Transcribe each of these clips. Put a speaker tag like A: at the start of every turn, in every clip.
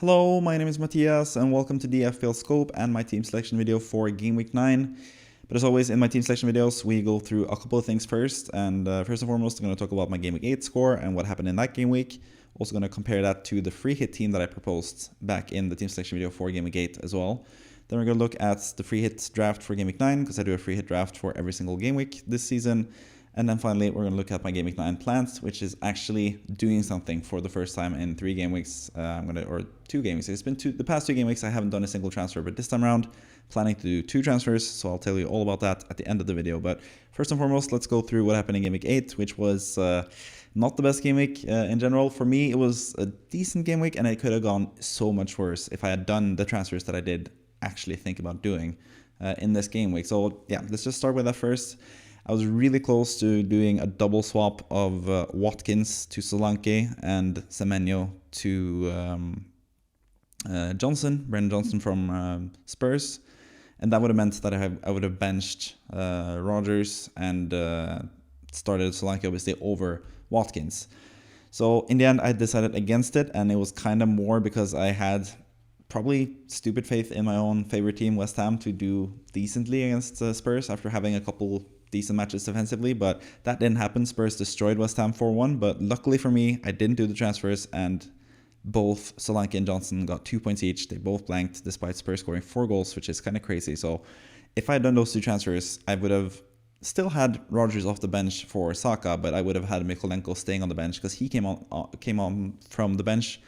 A: Hello, my name is Matthias and welcome to the FPL Scope and my team selection video for Game Week 9. But as always, in my team selection videos, we go through a couple of things first. And first and foremost, I'm going to talk about my Game Week 8 score and what happened in that game week. Also going to compare that to the free hit team that I proposed back in the team selection video for Game Week 8 as well. Then we're going to look at the free hit draft for Game Week 9 because I do a free hit draft for every single game week this season. And then finally, we're going to look at my Game Week 9 plans, which is actually doing something for the first time in 3 game weeks. Or 2 game weeks. It's been the past 2 game weeks, I haven't done a single transfer, but this time around, planning to do 2 transfers. So I'll tell you all about that at the end of the video. But first and foremost, let's go through what happened in Game Week 8, which was not the best game week in general. For me, it was a decent game week, and it could have gone so much worse if I had done the transfers that I did actually think about doing in this game week. So yeah, let's just start with that first. I was really close to doing a double swap of Watkins to Solanke and Semenyo to Brendan Johnson from Spurs. And that would have meant that I would have benched Rodgers and started Solanke obviously over Watkins. So in the end, I decided against it, and it was kind of more because I had probably stupid faith in my own favorite team, West Ham, to do decently against Spurs after having a couple decent matches defensively, but that didn't happen. Spurs destroyed West Ham 4-1, but luckily for me, I didn't do the transfers, and both Solanke and Johnson got 2 points each. They both blanked despite Spurs scoring 4 goals, which is kind of crazy. So if I had done those 2 transfers, I would have still had Rodgers off the bench for Saka, but I would have had Mykolenko staying on the bench because he came on from the bench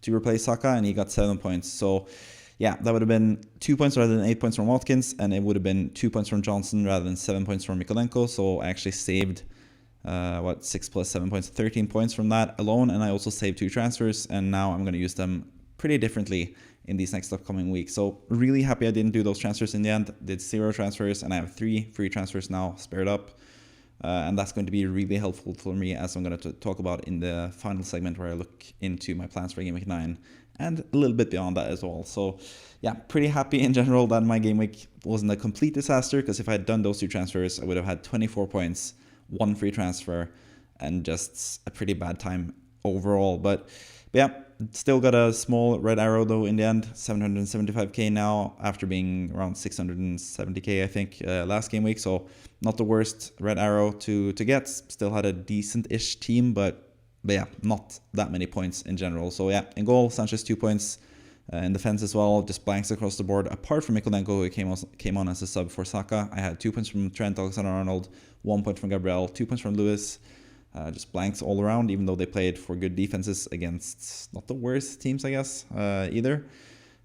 A: to replace Saka, and he got 7 points. So yeah, that would have been 2 points rather than 8 points from Watkins, and it would have been 2 points from Johnson rather than 7 points from Mykolenko. So I actually saved 6 plus 7 points, 13 points from that alone, and I also saved 2 transfers, and now I'm going to use them pretty differently in these next upcoming weeks. So really happy I didn't do those transfers in the end. Did 0 transfers, and I have 3 free transfers now spared up. And that's going to be really helpful for me, as I'm going to talk about in the final segment where I look into my plans for Game Week 9 and a little bit beyond that as well. So yeah, pretty happy in general that my game week wasn't a complete disaster, because if I had done those 2 transfers, I would have had 24 points, 1 free transfer, and just a pretty bad time overall. But yeah, still got a small red arrow though in the end, 775k now after being around 670k I think last game week. So not the worst red arrow to get. Still had a decent-ish team, but yeah, not that many points in general. So yeah, in goal, Sanchez 2 points. In defense as well, just blanks across the board, apart from Mykolenko, who came on as a sub for Saka. I had 2 points from Trent Alexander-Arnold, 1 point from Gabriel, 2 points from Lewis. Just blanks all around, even though they played for good defenses against not the worst teams, I guess, either.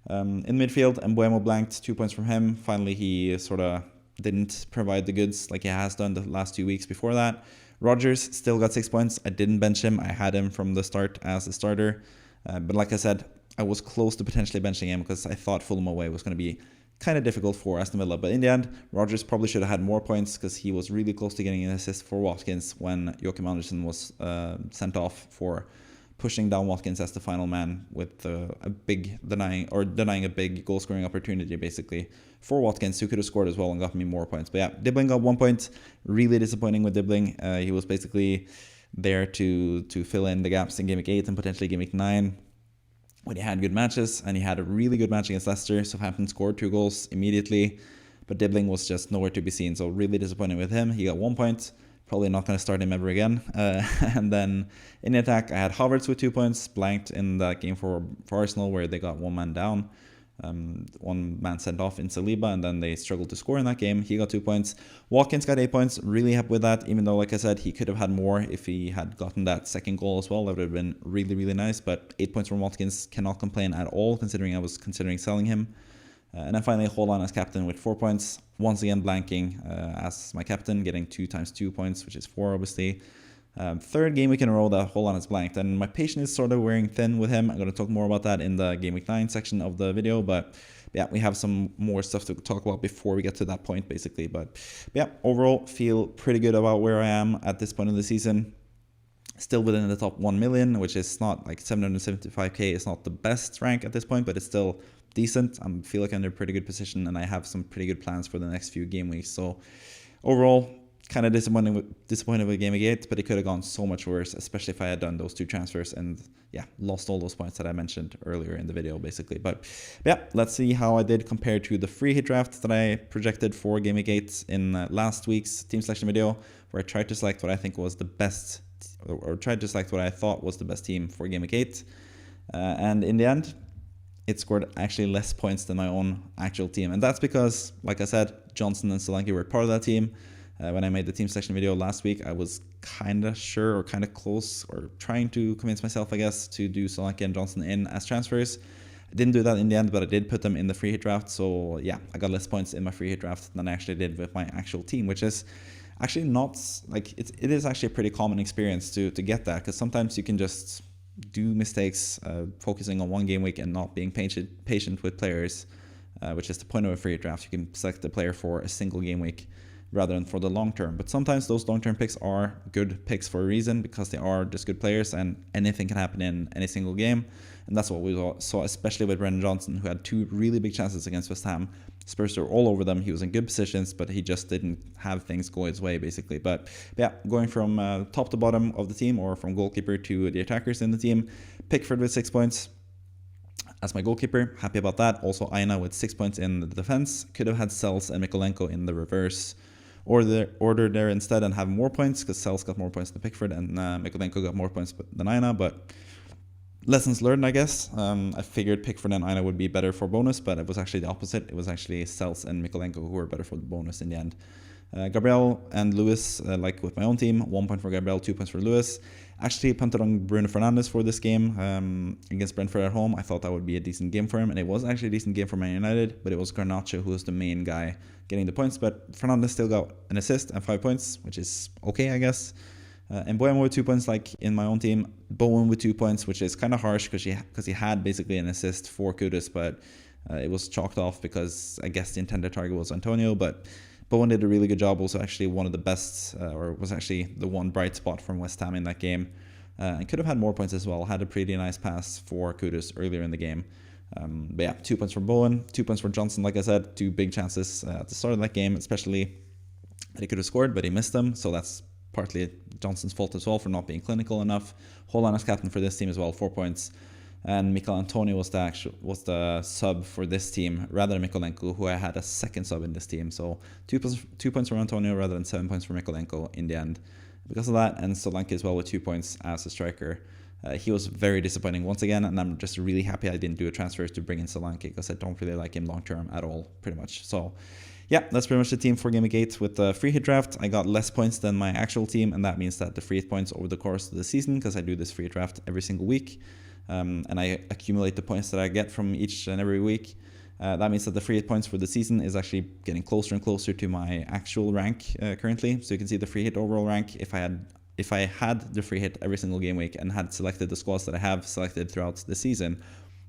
A: In midfield, Mbuemo blanked, 2 points from him. Finally, he sort of didn't provide the goods like he has done the last 2 weeks before that. Rodgers still got 6 points. I didn't bench him. I had him from the start as a starter. But like I said, I was close to potentially benching him because I thought Fulham away was going to be kind of difficult for Aston Villa. But in the end, Rodgers probably should have had more points because he was really close to getting an assist for Watkins when Joachim Andersen was sent off for pushing down Watkins as the final man with a big denying a big goal scoring opportunity basically for Watkins, who could have scored as well and got me more points. But yeah, Dibbling got 1 point. Really disappointing with Dibbling. He was basically there to fill in the gaps in Game Week 8 and potentially Game Week 9 when he had good matches, and he had a really good match against Leicester. Southampton scored 2 goals immediately, but Dibbling was just nowhere to be seen. So really disappointing with him. He got 1 point. Probably not going to start him ever again. And then in the attack, I had Havertz with 2 points, blanked in that game for Arsenal where they got 1 man down. 1 man sent off in Saliba, and then they struggled to score in that game. He got 2 points. Watkins got 8 points. Really happy with that, even though, like I said, he could have had more if he had gotten that second goal as well. That would have been really, really nice. But 8 points from Watkins, cannot complain at all, considering I was considering selling him. And then finally, Haaland as captain with 4 points. Once again, blanking as my captain, getting 2 times 2 points, which is 4, obviously. Third game week in a row that Haaland has blanked, and my patience is sort of wearing thin with him. I'm going to talk more about that in the Game Week 9 section of the video, but yeah, we have some more stuff to talk about before we get to that point, basically. But yeah, overall, feel pretty good about where I am at this point in the season. Still within the top 1 million, which is not like 775k. It's not the best rank at this point, but it's still decent. I feel like I'm in a pretty good position, and I have some pretty good plans for the next few game weeks. So overall, kind of disappointed with GW8, but it could have gone so much worse, especially if I had done those 2 transfers and lost all those points that I mentioned earlier in the video, basically. But yeah, let's see how I did compared to the free hit draft that I projected for GW8 in last week's team selection video, where I tried to select what I think was the best, or tried to select what I thought was the best team for GW8. And in the end, it scored actually less points than my own actual team. And that's because, like I said, Johnson and Solanke were part of that team. When I made the team selection video last week, I was kind of sure, or kind of close, or trying to convince myself, I guess, to do Solanke and Johnson in as transfers. I didn't do that in the end, but I did put them in the free hit draft. So yeah, I got less points in my free hit draft than I actually did with my actual team, which is actually not, like, it is actually a pretty common experience to get that, because sometimes you can just do mistakes focusing on one game week and not being patient with players, which is the point of a free hit draft. You can select the player for a single game week rather than for the long term. But sometimes those long-term picks are good picks for a reason, because they are just good players and anything can happen in any single game. And that's what we saw, especially with Brennan Johnson, who had 2 really big chances against West Ham. Spurs were all over them. He was in good positions, but he just didn't have things go his way, basically. But yeah, going from top to bottom of the team, or from goalkeeper to the attackers in the team, Pickford with 6 points as my goalkeeper. Happy about that. Also Aina with 6 points in the defense. Could have had Sels and Mykolenko in the reverse order there instead and have more points, because Sels got more points than Pickford and Mykolenko got more points than Aina. But lessons learned, I guess. I figured Pickford and Aina would be better for bonus, but it was actually the opposite. It was actually Sels and Mykolenko who were better for the bonus in the end. Gabriel and Lewis, like with my own team, 1 point for Gabriel, 2 points for Lewis. Actually punted on Bruno Fernandes for this game against Brentford at home. I thought that would be a decent game for him, and it was actually a decent game for Man United, but it was Garnacho who was the main guy getting the points. But Fernandes still got an assist and 5 points, which is okay, I guess. And Boyama with 2 points, like in my own team. Bowen with 2 points, which is kind of harsh because he had basically an assist for Kudus, but it was chalked off because I guess the intended target was Antonio. But Bowen did a really good job, also actually one of the best, or was actually the one bright spot from West Ham in that game. And could have had more points as well. Had a pretty nice pass for Kudus earlier in the game. But yeah, 2 points for Bowen, 2 points for Johnson. Like I said, 2 big chances at the start of that game, especially that he could have scored, but he missed them. So that's partly Johnson's fault as well for not being clinical enough. Haaland as captain for this team as well, 4 points. And Mikel Antonio was the sub for this team rather than Mykolenko, who I had a second sub in this team. So 2 points for Antonio rather than 7 points for Mykolenko in the end. Because of that, and Solanke as well with 2 points as a striker. He was very disappointing once again, and I'm just really happy I didn't do a transfer to bring in Solanke, because I don't really like him long term at all, pretty much. So yeah, that's pretty much the team for GW8 with the free hit draft. I got less points than my actual team, and that means that the free hit points over the course of the season, because I do this free hit draft every single week, and I accumulate the points that I get from each and every week. That means that the free hit points for the season is actually getting closer and closer to my actual rank currently. So you can see the free hit overall rank. If I had the free hit every single game week and had selected the squads that I have selected throughout the season,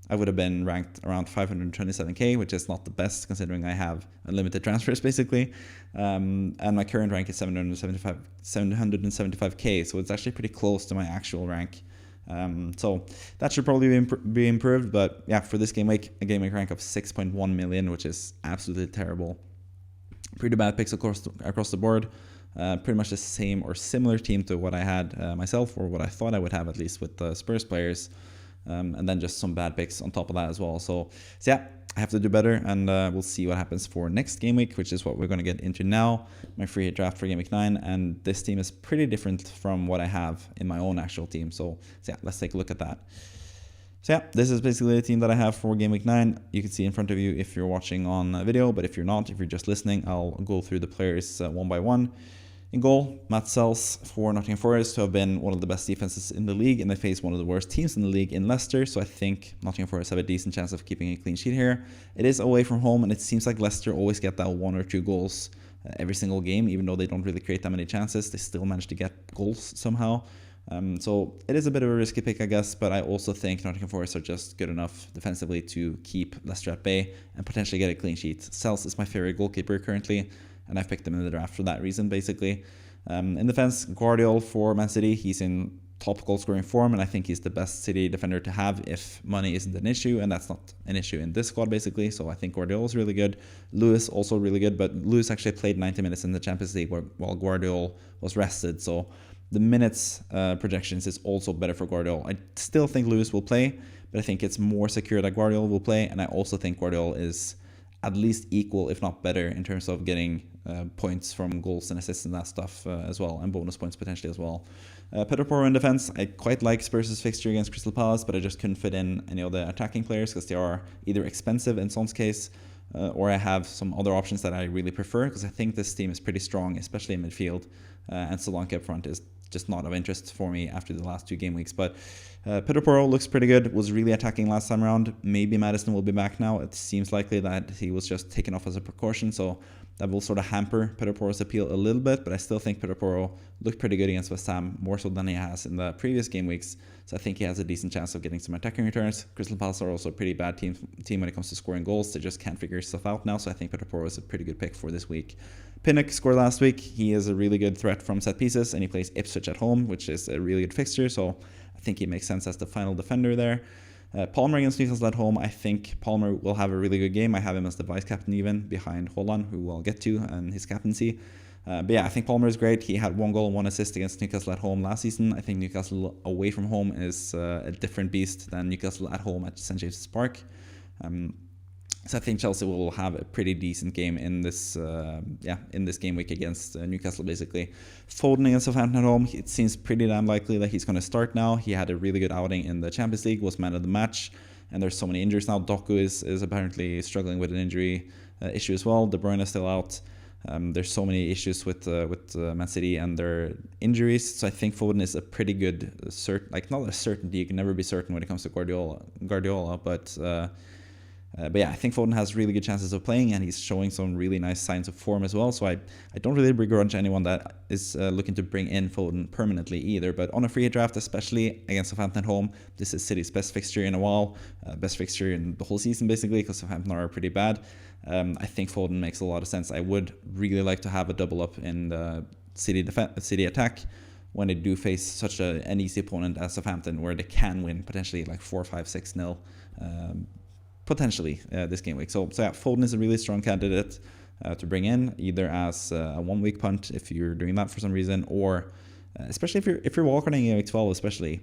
A: I would have been ranked around 527k, which is not the best considering I have unlimited transfers basically. And my current rank is 775k, so it's actually pretty close to my actual rank. So that should probably be improved, but yeah, for this game week, a game week rank of 6.1 million, which is absolutely terrible. Pretty bad picks across the board. Pretty much the same or similar team to what I had myself, or what I thought I would have at least with the Spurs players, and then just some bad picks on top of that as well. So yeah, I have to do better, and we'll see what happens for next game week, which is what we're going to get into now, my free hit draft for game week 9. And this team is pretty different from what I have in my own actual team. So yeah, let's take a look at that. So yeah, this is basically the team that I have for game week 9. You can see in front of you if you're watching on video, but if you're not, if you're just listening, I'll go through the players one by one. In goal, Matt Sells for Nottingham Forest, who have been one of the best defenses in the league, and they face one of the worst teams in the league in Leicester. So I think Nottingham Forest have a decent chance of keeping a clean sheet here. It is away from home, and it seems like Leicester always get that 1 or 2 goals every single game, even though they don't really create that many chances. They still manage to get goals somehow. So it is a bit of a risky pick, I guess, but I also think Nottingham Forest are just good enough defensively to keep Leicester at bay and potentially get a clean sheet. Sells is my favorite goalkeeper currently, and I've picked him in the draft for that reason, basically. In defense, Guardiola for Man City. He's in top goal scoring form, and I think he's the best City defender to have if money isn't an issue, and that's not an issue in this squad basically. So I think Guardiola is really good. Lewis also really good, but Lewis actually played 90 minutes in the Champions League while Guardiola was rested. So the minutes projections is also better for Guardiola. I still think Lewis will play, but I think it's more secure that Guardiola will play, and I also think Guardiola is at least equal, if not better, in terms of getting points from goals and assists and that stuff as well, and bonus points potentially as well. Pedro Porro in defense, I quite like Spurs' fixture against Crystal Palace, but I just couldn't fit in any of the attacking players because they are either expensive in Son's case, or I have some other options that I really prefer, because I think this team is pretty strong, especially in midfield, and Solanke up front is just not of interest for me after the last 2 game weeks. But Pedro Porro looks pretty good, was really attacking last time around. Maybe Maddison will be back now. It seems likely that he was just taken off as a precaution, so that will sort of hamper Pedro Porro's appeal a little bit, but I still think Pedro Porro looked pretty good against West Ham, more so than he has in the previous game weeks, so I think he has a decent chance of getting some attacking returns. Crystal Palace are also a pretty bad team when it comes to scoring goals. They just can't figure stuff out now, so I think Pedro Porro is a pretty good pick for this week. Pinnock scored last week. He is a really good threat from set pieces, and he plays Ipswich at home, which is a really good fixture, so I think he makes sense as the final defender there. Palmer against Newcastle at home, I think Palmer will have a really good game. I have him as the vice-captain even, behind Haaland, who we'll get to, and his captaincy. But yeah, I think Palmer is great. He had 1 goal and 1 assist against Newcastle at home last season. I think Newcastle away from home is a different beast than Newcastle at home at St. James's Park. So I think Chelsea will have a pretty decent game in this game week against Newcastle, basically. Foden against Southampton at home, it seems pretty damn likely that he's going to start now. He had a really good outing in the Champions League, was man of the match, and there's so many injuries now. Doku is apparently struggling with an injury issue as well. De Bruyne is still out. There's so many issues with Man City and their injuries, so I think Foden is a pretty good, not a certainty. You can never be certain when it comes to Guardiola, but yeah, I think Foden has really good chances of playing, and he's showing some really nice signs of form as well. So I don't really begrudge anyone that is looking to bring in Foden permanently either. But on a free hit draft, especially against Southampton at home, this is City's best fixture in a while, best fixture in the whole season basically, because Southampton are pretty bad. I think Foden makes a lot of sense. I would really like to have a double up in the City attack when they do face such an easy opponent as Southampton, where they can win potentially like 4-5-6-0. Potentially this game week. So yeah, Foden is a really strong candidate to bring in, either as a 1 week punt if you're doing that for some reason, or especially if you're walking in game week 12, especially.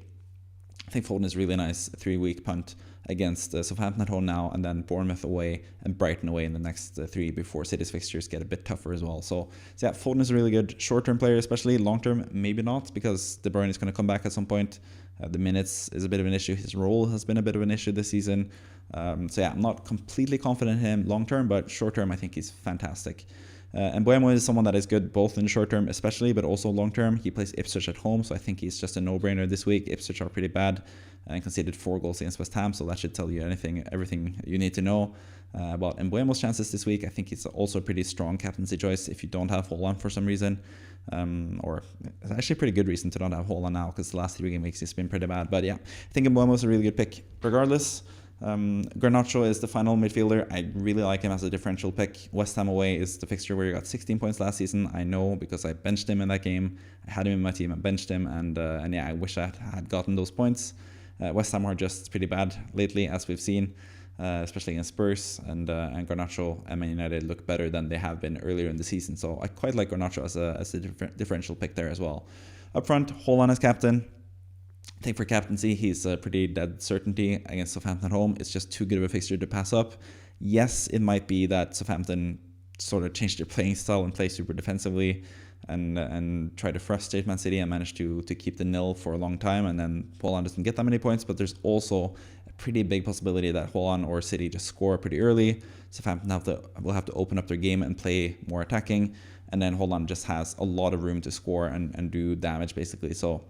A: I think Foden is really nice 3 week punt against Southampton at home now, and then Bournemouth away and Brighton away in the next 3 before City's fixtures get a bit tougher as well. So yeah, Foden is a really good short-term player, especially long-term maybe not, because De Bruyne is going to come back at some point. The minutes is a bit of an issue. His role has been a bit of an issue this season. So yeah, I'm not completely confident in him long-term, but short-term I think he's fantastic. And Mbeumo is someone that is good both in short term especially, but also long term. He plays Ipswich at home, so I think he's just a no-brainer this week. Ipswich are pretty bad and conceded 4 goals against West Ham, so that should tell you everything you need to know about Mbeumo's chances this week. I think he's also a pretty strong captaincy choice if you don't have Haaland for some reason, or it's actually a pretty good reason to not have Haaland now, because the last 3 game weeks he's been pretty bad. But yeah, I think Mbeumo's a really good pick regardless. Garnacho is the final midfielder. I really like him as a differential pick. West Ham away is the fixture where he got 16 points last season. I know, because I benched him in that game. I had him in my team and benched him, and yeah, I wish I had gotten those points. West Ham are just pretty bad lately, as we've seen, especially against Spurs, and Garnacho and Man United look better than they have been earlier in the season. So I quite like Garnacho as a differential pick there as well. Up front, Haaland as captain. I think for captaincy, he's a pretty dead certainty against Southampton at home. It's just too good of a fixture to pass up. Yes, it might be that Southampton sort of changed their playing style and play super defensively and try to frustrate Man City and manage to keep the nil for a long time, and then Haaland doesn't get that many points. But there's also a pretty big possibility that Haaland or City just score pretty early. Southampton will have to open up their game and play more attacking, and then Haaland just has a lot of room to score and do damage basically. So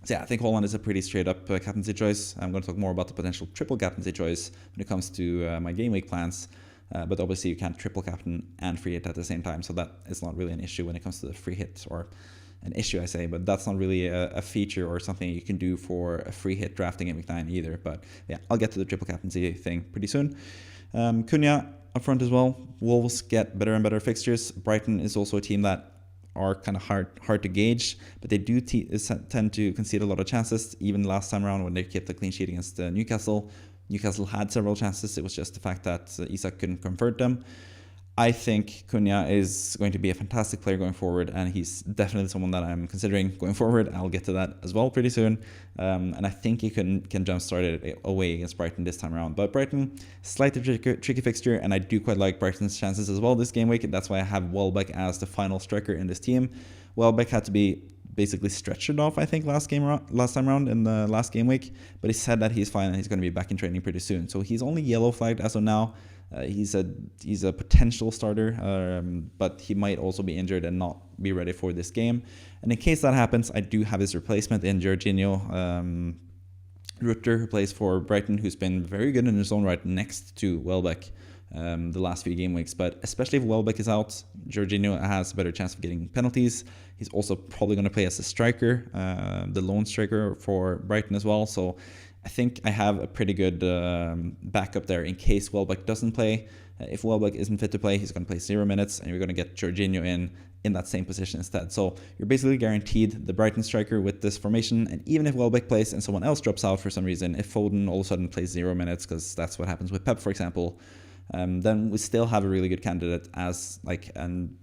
A: yeah, I think Haaland is a pretty straight-up captaincy choice. I'm going to talk more about the potential triple captaincy choice when it comes to my game week plans. But obviously you can't triple captain and free hit at the same time, so that is not really an issue when it comes to the free hit, or an issue I say, but that's not really a feature or something you can do for a free hit drafting in week 9 either. But yeah, I'll get to the triple captaincy thing pretty soon. Cunha up front as well. Wolves get better and better fixtures. Brighton is also a team that are kind of hard to gauge, but they do tend to concede a lot of chances. Even last time around when they kept the clean sheet against Newcastle had several chances. It was just the fact that Isak couldn't convert them. I think Cunha is going to be a fantastic player going forward, and he's definitely someone that I'm considering going forward. I'll get to that as well pretty soon. And I think he can jumpstart it away against Brighton this time around. But Brighton, slightly tricky fixture, and I do quite like Brighton's chances as well this game week. That's why I have Welbeck as the final striker in this team. Welbeck had to be basically stretched off, I think, last time around in the last game week, but he said that he's fine and he's going to be back in training pretty soon. So he's only yellow flagged as of now. He's a potential starter, but he might also be injured and not be ready for this game. And in case that happens, I do have his replacement in Jorginho Rutter, who plays for Brighton, who's been very good in his own right next to Welbeck the last few game weeks. But especially if Welbeck is out, Jorginho has a better chance of getting penalties. He's also probably going to play as a striker, the lone striker for Brighton as well. So I think I have a pretty good backup there in case Welbeck doesn't play. If Welbeck isn't fit to play, he's going to play 0 minutes, and you're going to get Jorginho in that same position instead. So you're basically guaranteed the Brighton striker with this formation, and even if Welbeck plays and someone else drops out for some reason, if Foden all of a sudden plays 0 minutes, because that's what happens with Pep, for example, then we still have a really good candidate as like an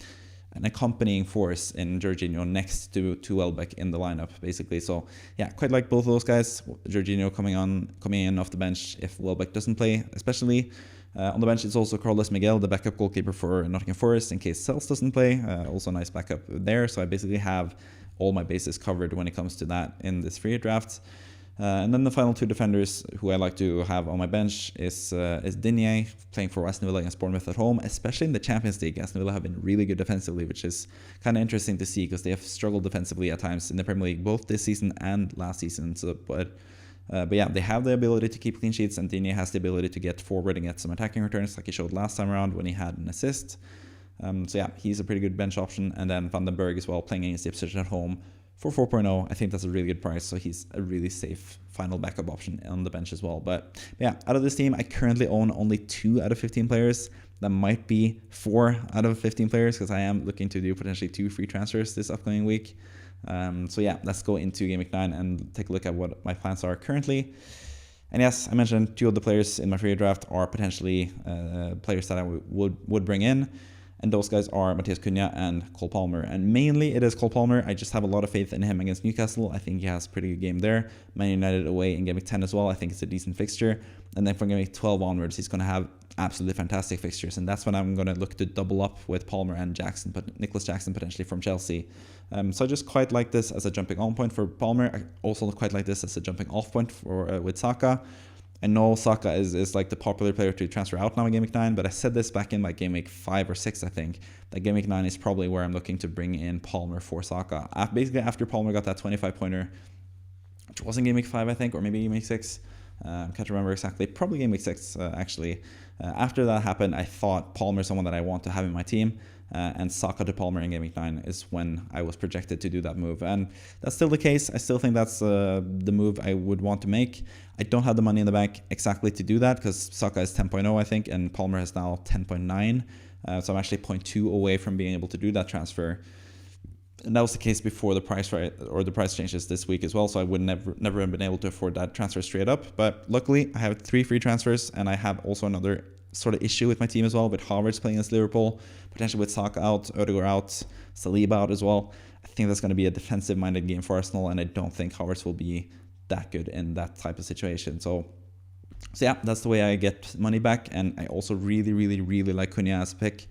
A: accompanying force in Jorginho next to Welbeck in the lineup, basically. So yeah, quite like both of those guys. Jorginho coming in off the bench if Welbeck doesn't play, especially. On the bench, it's also Carlos Miguel, the backup goalkeeper for Nottingham Forest, in case Sels doesn't play. Also a nice backup there. So I basically have all my bases covered when it comes to that in this free hit draft. And then the final two defenders who I like to have on my bench is Digne, playing for Aston Villa against Bournemouth at home, especially in the Champions League. Aston Villa have been really good defensively, which is kind of interesting to see because they have struggled defensively at times in the Premier League, both this season and last season. So, but yeah, they have the ability to keep clean sheets, and Digne has the ability to get forward and get some attacking returns like he showed last time around when he had an assist. So yeah, he's a pretty good bench option. And then Van den Berg as well, playing against Ipswich at home for 4.0. I think that's a really good price, so he's a really safe final backup option on the bench as well. But yeah, out of this team, I currently own only 2 out of 15 players. That might be 4 out of 15 players because I am looking to do potentially 2 free transfers this upcoming week. So yeah, let's go into Game Week 9 and take a look at what my plans are currently. And yes, I mentioned 2 of the players in my free draft are potentially players that I would bring in. And those guys are Matthias Cunha and Cole Palmer. And mainly it is Cole Palmer. I just have a lot of faith in him against Newcastle. I think he has a pretty good game there. Man United away in Game Week 10 as well. I think it's a decent fixture. And then from Game Week 12 onwards, he's going to have absolutely fantastic fixtures. And that's when I'm going to look to double up with Palmer and Jackson, but Nicholas Jackson potentially from Chelsea. So I just quite like this as a jumping on point for Palmer. I also quite like this as a jumping off point for with Saka. I know Saka is like the popular player to transfer out now in Game Week 9, but I said this back in like Game Week 5 or 6, I think, that Game Week 9 is probably where I'm looking to bring in Palmer for Saka. Basically, after Palmer got that 25-pointer, which was in Game Week 5, I think, or maybe Game Week 6. Can't remember exactly. Probably Game Week 6, actually. After that happened, I thought Palmer is someone that I want to have in my team. And Saka to Palmer in Game Week 9 is when I was projected to do that move. And that's still the case. I still think that's the move I would want to make. I don't have the money in the bank exactly to do that because Saka is 10.0, I think, and Palmer is now 10.9. So I'm actually 0.2 away from being able to do that transfer. And that was the case before the price changes this week as well. So I would never have been able to afford that transfer straight up. But luckily, I have 3 free transfers, and I have also another sort of issue with my team as well, with Havertz playing against Liverpool, potentially with Saka out, Ødegaard out, Saliba out as well. I think that's going to be a defensive-minded game for Arsenal, and I don't think Havertz will be that good in that type of situation. So yeah, that's the way I get money back, and I also really, really, really like Cunha as a pick,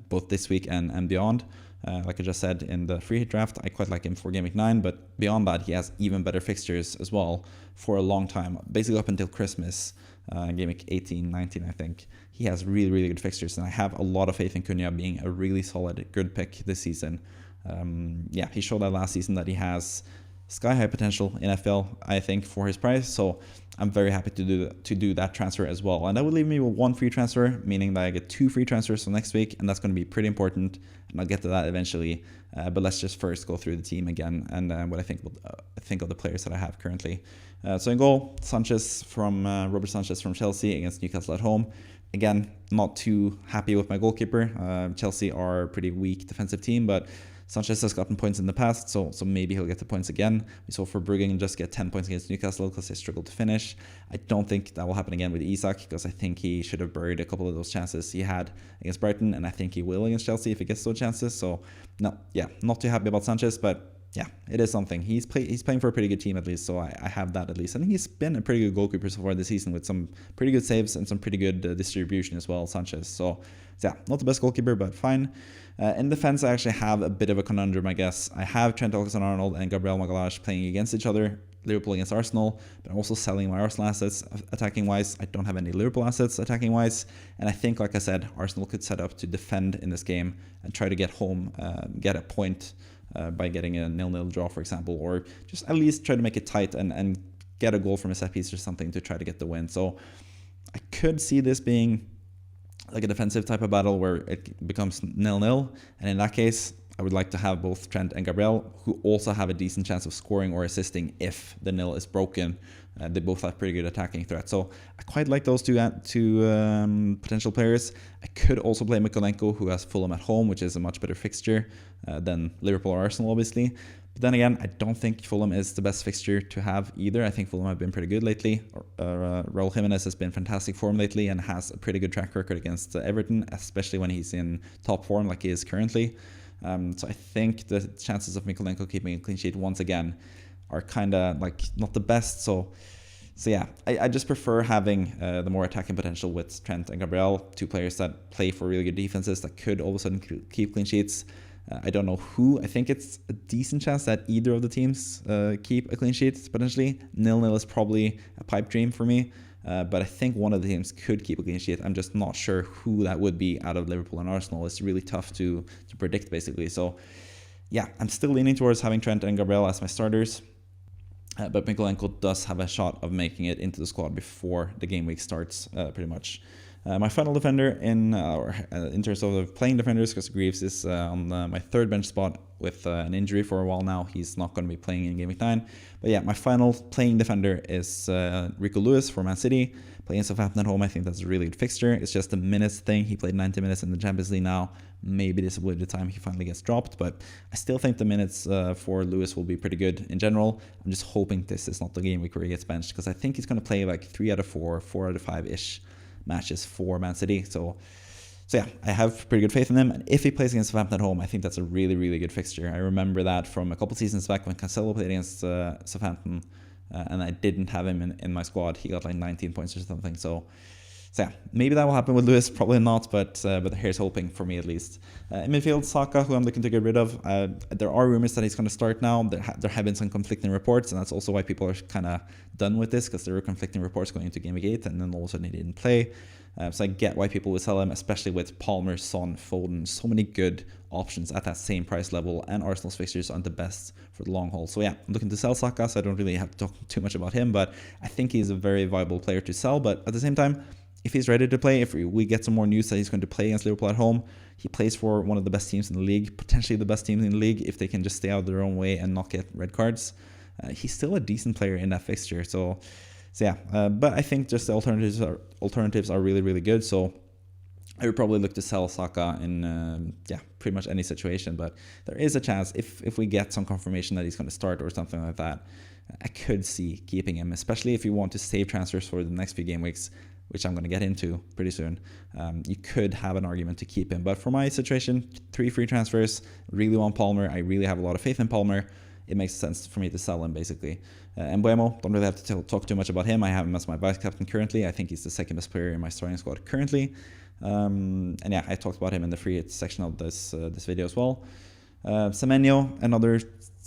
A: both this week and beyond. Like I just said in the free hit draft, I quite like him for Game Week 9, but beyond that, he has even better fixtures as well for a long time, basically up until Christmas. Game Week 18, 19, I think. He has really, really good fixtures, and I have a lot of faith in Cunha being a really solid, good pick this season. Yeah, he showed that last season that he has sky-high potential in FPL, I think, for his price, so I'm very happy to do that transfer as well. And that would leave me with 1 free transfer, meaning that I get 2 free transfers for next week, and that's going to be pretty important, and I'll get to that eventually. But let's just first go through the team again and what I think of the players that I have currently. So in goal, Robert Sanchez from Chelsea against Newcastle at home. Again, not too happy with my goalkeeper. Chelsea are a pretty weak defensive team, but Sanchez has gotten points in the past, so maybe he'll get the points again. We saw Verbruggen just get 10 points against Newcastle because they struggled to finish. I don't think that will happen again with Isak, because I think he should have buried a couple of those chances he had against Brighton, and I think he will against Chelsea if he gets those chances. So no, yeah, not too happy about Sanchez, but yeah, it is something. He's playing for a pretty good team at least, so I have that at least. And he's been a pretty good goalkeeper so far this season with some pretty good saves and some pretty good distribution as well, Sanchez. So yeah, not the best goalkeeper, but fine. In defense, I actually have a bit of a conundrum, I guess. I have Trent Alexander-Arnold and Gabriel Magalhaes playing against each other, Liverpool against Arsenal, but I'm also selling my Arsenal assets attacking-wise. I don't have any Liverpool assets attacking-wise, and I think, like I said, Arsenal could set up to defend in this game and try to get home, get a point by getting a 0-0 draw, for example, or just at least try to make it tight and get a goal from a set piece or something to try to get the win. So I could see this being like a defensive type of battle where it becomes 0-0, and in that case, I would like to have both Trent and Gabriel, who also have a decent chance of scoring or assisting if the nil is broken. They both have pretty good attacking threat. So I quite like those two potential players. I could also play Mykolenko, who has Fulham at home, which is a much better fixture than Liverpool or Arsenal, obviously. But then again, I don't think Fulham is the best fixture to have either. I think Fulham have been pretty good lately. Raul Jimenez has been fantastic form lately and has a pretty good track record against Everton, especially when he's in top form like he is currently. So I think the chances of Mykolenko keeping a clean sheet once again are kind of like not the best. So yeah, I just prefer having the more attacking potential with Trent and Gabriel, two players that play for really good defenses that could all of a sudden keep clean sheets. I don't know who. I think it's a decent chance that either of the teams keep a clean sheet, potentially. 0-0 is probably a pipe dream for me. But I think one of the teams could keep a clean sheet. I'm just not sure who that would be out of Liverpool and Arsenal. It's really tough to predict, basically. So, yeah, I'm still leaning towards having Trent and Gabriel as my starters. But Mykolenko does have a shot of making it into the squad before the game week starts, pretty much. My final defender in terms of playing defenders, because Greaves is on my third bench spot with an injury for a while now. He's not going to be playing in Game Week 9. But yeah, my final playing defender is Rico Lewis for Man City. Playing Southampton at home, I think that's a really good fixture. It's just a minutes thing. He played 90 minutes in the Champions League now. Maybe this will be the time he finally gets dropped, but I still think the minutes for Lewis will be pretty good in general. I'm just hoping this is not the game week where he gets benched, because I think he's going to play like 3 out of 4, 4 out of 5-ish matches for Man City. So yeah, I have pretty good faith in him. And if he plays against Southampton at home, I think that's a really, really good fixture. I remember that from a couple seasons back when Cancelo played against Southampton, and I didn't have him in my squad. He got like 19 points or something. So yeah, maybe that will happen with Lewis, probably not, but here's hoping for me at least. In midfield, Saka, who I'm looking to get rid of. There are rumors that he's going to start now. There have been some conflicting reports, and that's also why people are kind of done with this, because there were conflicting reports going into Game Week 8, and then all of a sudden he didn't play. So I get why people would sell him, especially with Palmer, Son, Foden, so many good options at that same price level, and Arsenal's fixtures aren't the best for the long haul. So yeah, I'm looking to sell Saka, so I don't really have to talk too much about him, but I think he's a very viable player to sell. But at the same time, if he's ready to play, if we get some more news that he's going to play against Liverpool at home, he plays for one of the best teams in the league, potentially the best teams in the league, if they can just stay out of their own way and not get red cards. He's still a decent player in that fixture. So yeah, but I think just the alternatives are really, really good. So I would probably look to sell Saka in pretty much any situation. But there is a chance if we get some confirmation that he's going to start or something like that, I could see keeping him, especially if you want to save transfers for the next few game weeks, which I'm going to get into pretty soon. You could have an argument to keep him. But for my situation, 3 free transfers, really want Palmer. I really have a lot of faith in Palmer. It makes sense for me to sell him, basically. And Mbeumo, don't really have to talk too much about him. I have him as my vice captain currently. I think he's the second best player in my starting squad currently. And yeah, I talked about him in the free hit section of this video as well. Semenyo, another,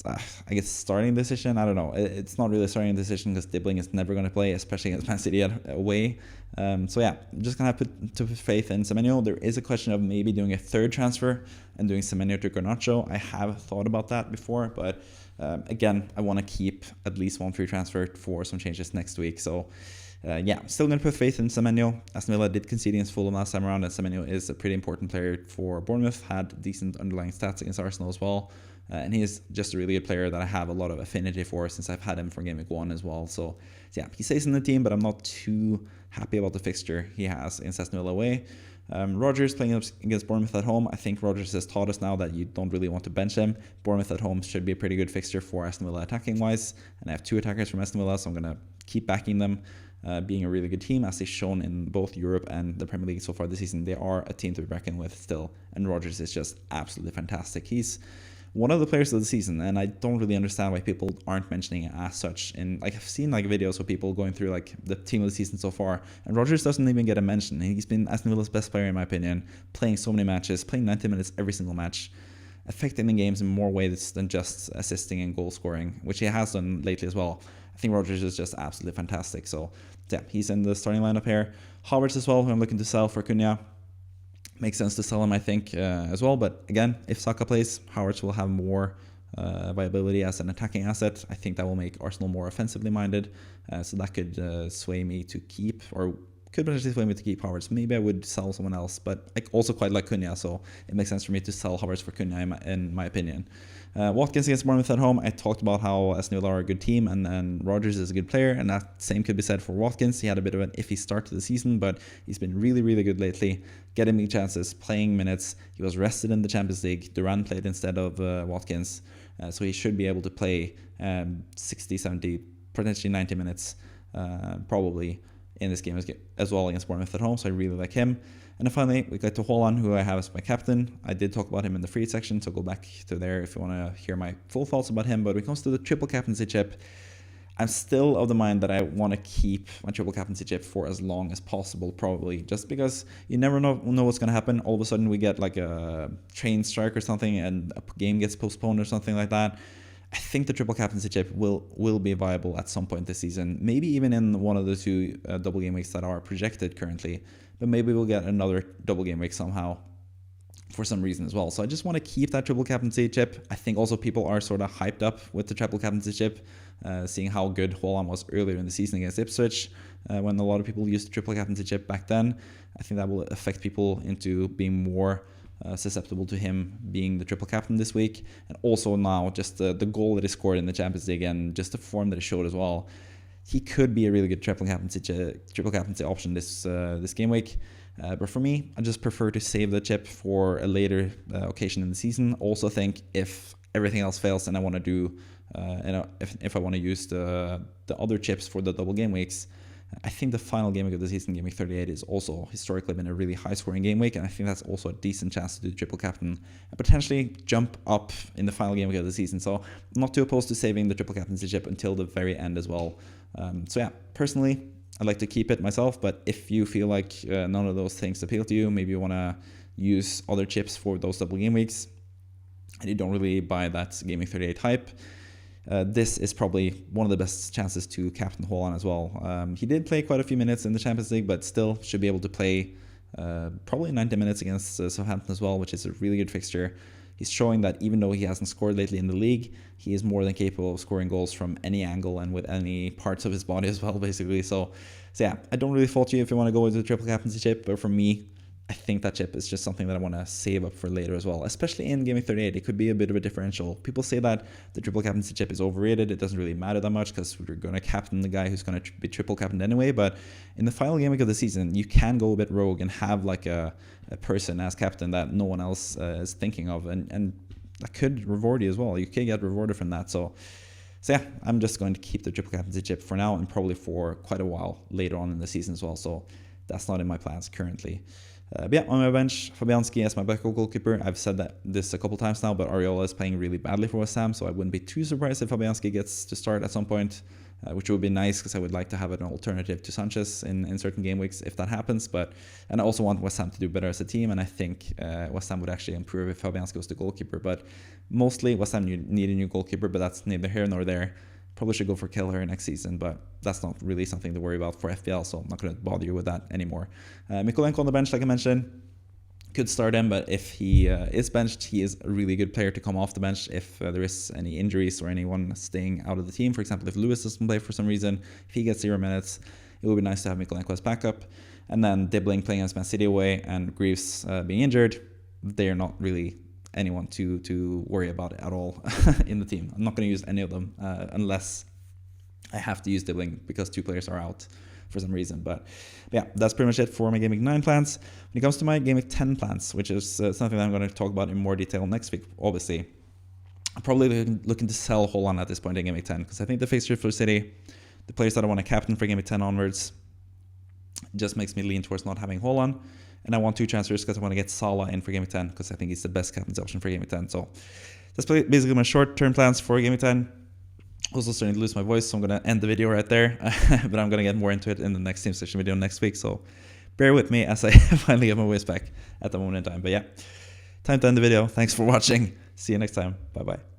A: I guess, starting decision. I don't know. It's not really a starting decision because Dibbling is never going to play, especially against Man City away. So yeah, I'm just going to have to put faith in Semenyo. There is a question of maybe doing a third transfer and doing Semenyo to Garnacho. I have thought about that before, but again, I want to keep at least one free transfer for some changes next week. So yeah, I'm still going to put faith in Semenyo. Aston Villa did concede against Fulham last time around, and Semenyo is a pretty important player for Bournemouth. Had decent underlying stats against Arsenal as well. And he is just a really good player that I have a lot of affinity for since I've had him for Game Week 1 as well. So yeah, he stays in the team, but I'm not too happy about the fixture he has against Aston Villa away. Rodgers playing against Bournemouth at home. I think Rodgers has taught us now that you don't really want to bench him. Bournemouth at home should be a pretty good fixture for Aston Villa attacking wise. And I have 2 attackers from Aston Villa, so I'm going to keep backing them. Being a really good team, as they've shown in both Europe and the Premier League so far this season. They are a team to be reckoned with still, and Rodgers is just absolutely fantastic. He's one of the players of the season, and I don't really understand why people aren't mentioning it as such. And like, I've seen like videos of people going through like the team of the season so far, and Rodgers doesn't even get a mention. He's been Aston Villa's best player in my opinion, playing so many matches, playing 90 minutes every single match, affecting the games in more ways than just assisting and goal scoring, which he has done lately as well. I think Rodgers is just absolutely fantastic. So yeah, he's in the starting lineup here. Havertz as well, who I'm looking to sell for Cunha. Makes sense to sell him, I think, as well. But again, if Saka plays, Havertz will have more viability as an attacking asset. I think that will make Arsenal more offensively minded. So that could sway me to keep, or could potentially sway me to keep Havertz. Maybe I would sell someone else, but I also quite like Cunha, so it makes sense for me to sell Havertz for Cunha in my opinion. Watkins against Bournemouth at home. I talked about how Aston Villa are a good team and Rodgers is a good player, and that same could be said for Watkins. He had a bit of an iffy start to the season, but he's been really, really good lately, getting big chances, playing minutes. He was rested in the Champions League. Duran played instead of Watkins, so he should be able to play 60, 70, potentially 90 minutes probably in this game as well against Bournemouth at home, so I really like him. And then finally, we got to Haaland, who I have as my captain. I did talk about him in the free section, so go back to there if you want to hear my full thoughts about him. But when it comes to the triple captaincy chip, I'm still of the mind that I want to keep my triple captaincy chip for as long as possible, probably, just because you never know what's going to happen. All of a sudden, we get like a train strike or something, and a game gets postponed or something like that. I think the triple captaincy chip will be viable at some point this season, maybe even in one of the 2 double game weeks that are projected currently, but maybe we'll get another double game week somehow for some reason as well. So I just want to keep that triple captaincy chip. I think also people are sort of hyped up with the triple captaincy chip, seeing how good Haaland was earlier in the season against Ipswich, when a lot of people used the triple captaincy chip back then. I think that will affect people into being more susceptible to him being the triple captain this week. And also now just the goal that he scored in the Champions League and just the form that he showed as well. He could be a really good triple captaincy option this game week. But for me, I just prefer to save the chip for a later occasion in the season. Also think if everything else fails and I want to do, if I want to use the other chips for the double game weeks, I think the final game week of the season, game week 38, is also historically been a really high-scoring game week, and I think that's also a decent chance to do triple captain and potentially jump up in the final game week of the season. So I'm not too opposed to saving the triple captaincy chip until the very end as well. So yeah, personally, I'd like to keep it myself, but if you feel like none of those things appeal to you, maybe you want to use other chips for those double game weeks, and you don't really buy that game week 38 hype, this is probably one of the best chances to captain Haaland as well. He did play quite a few minutes in the Champions League, but still should be able to play probably 90 minutes against Southampton as well, which is a really good fixture. He's showing that even though he hasn't scored lately in the league, he is more than capable of scoring goals from any angle and with any parts of his body as well, basically. So yeah, I don't really fault you if you want to go with the triple captaincy chip, but for me, I think that chip is just something that I want to save up for later as well, especially in Game 38. It could be a bit of a differential. People say that the triple captaincy chip is overrated. It doesn't really matter that much because we're going to captain the guy who's going to be triple captained anyway. But in the final game week of the season, you can go a bit rogue and have like a person as captain that no one else is thinking of. And that could reward you as well. You could get rewarded from that. So yeah, I'm just going to keep the triple captaincy chip for now and probably for quite a while later on in the season as well. So that's not in my plans currently. But yeah, on my bench, Fabianski as my backup goalkeeper. I've said this a couple times now, but Areola is playing really badly for West Ham, so I wouldn't be too surprised if Fabianski gets to start at some point, which would be nice because I would like to have an alternative to Sanchez in certain game weeks if that happens. And I also want West Ham to do better as a team, and I think West Ham would actually improve if Fabianski was the goalkeeper. But mostly West Ham need a new goalkeeper, but that's neither here nor there. Probably should go for Kelleher next season, but that's not really something to worry about for FPL, so I'm not going to bother you with that anymore. Mikolenko on the bench, like I mentioned, could start him, but if he is benched, he is a really good player to come off the bench if there is any injuries or anyone staying out of the team. For example, if Lewis doesn't play for some reason, if he gets 0 minutes, it would be nice to have Mikolenko as backup. And then Dibbling playing against Man City away and Greaves being injured, they're not really anyone to worry about it at all in the team. I'm not going to use any of them unless I have to use Dibbling because 2 players are out. for some reason. But yeah, that's pretty much it for my Game Week 9 plans. When it comes to my Game Week 10 plans, which is something that I'm going to talk about in more detail next week, obviously, I'm probably looking to sell Haaland at this point in Game Week 10, because I think the fixture for City, the players that I want to captain for Game Week 10 onwards, just makes me lean towards not having Haaland. And I want 2 transfers because I want to get Salah in for Game Week 10, because I think he's the best captaincy option for Game Week 10. So that's basically my short-term plans for Game Week 10. Also starting to lose my voice, so I'm going to end the video right there. But I'm going to get more into it in the next team session video next week. So bear with me as I finally get my voice back at the moment in time. But yeah, time to end the video. Thanks for watching. See you next time. Bye-bye.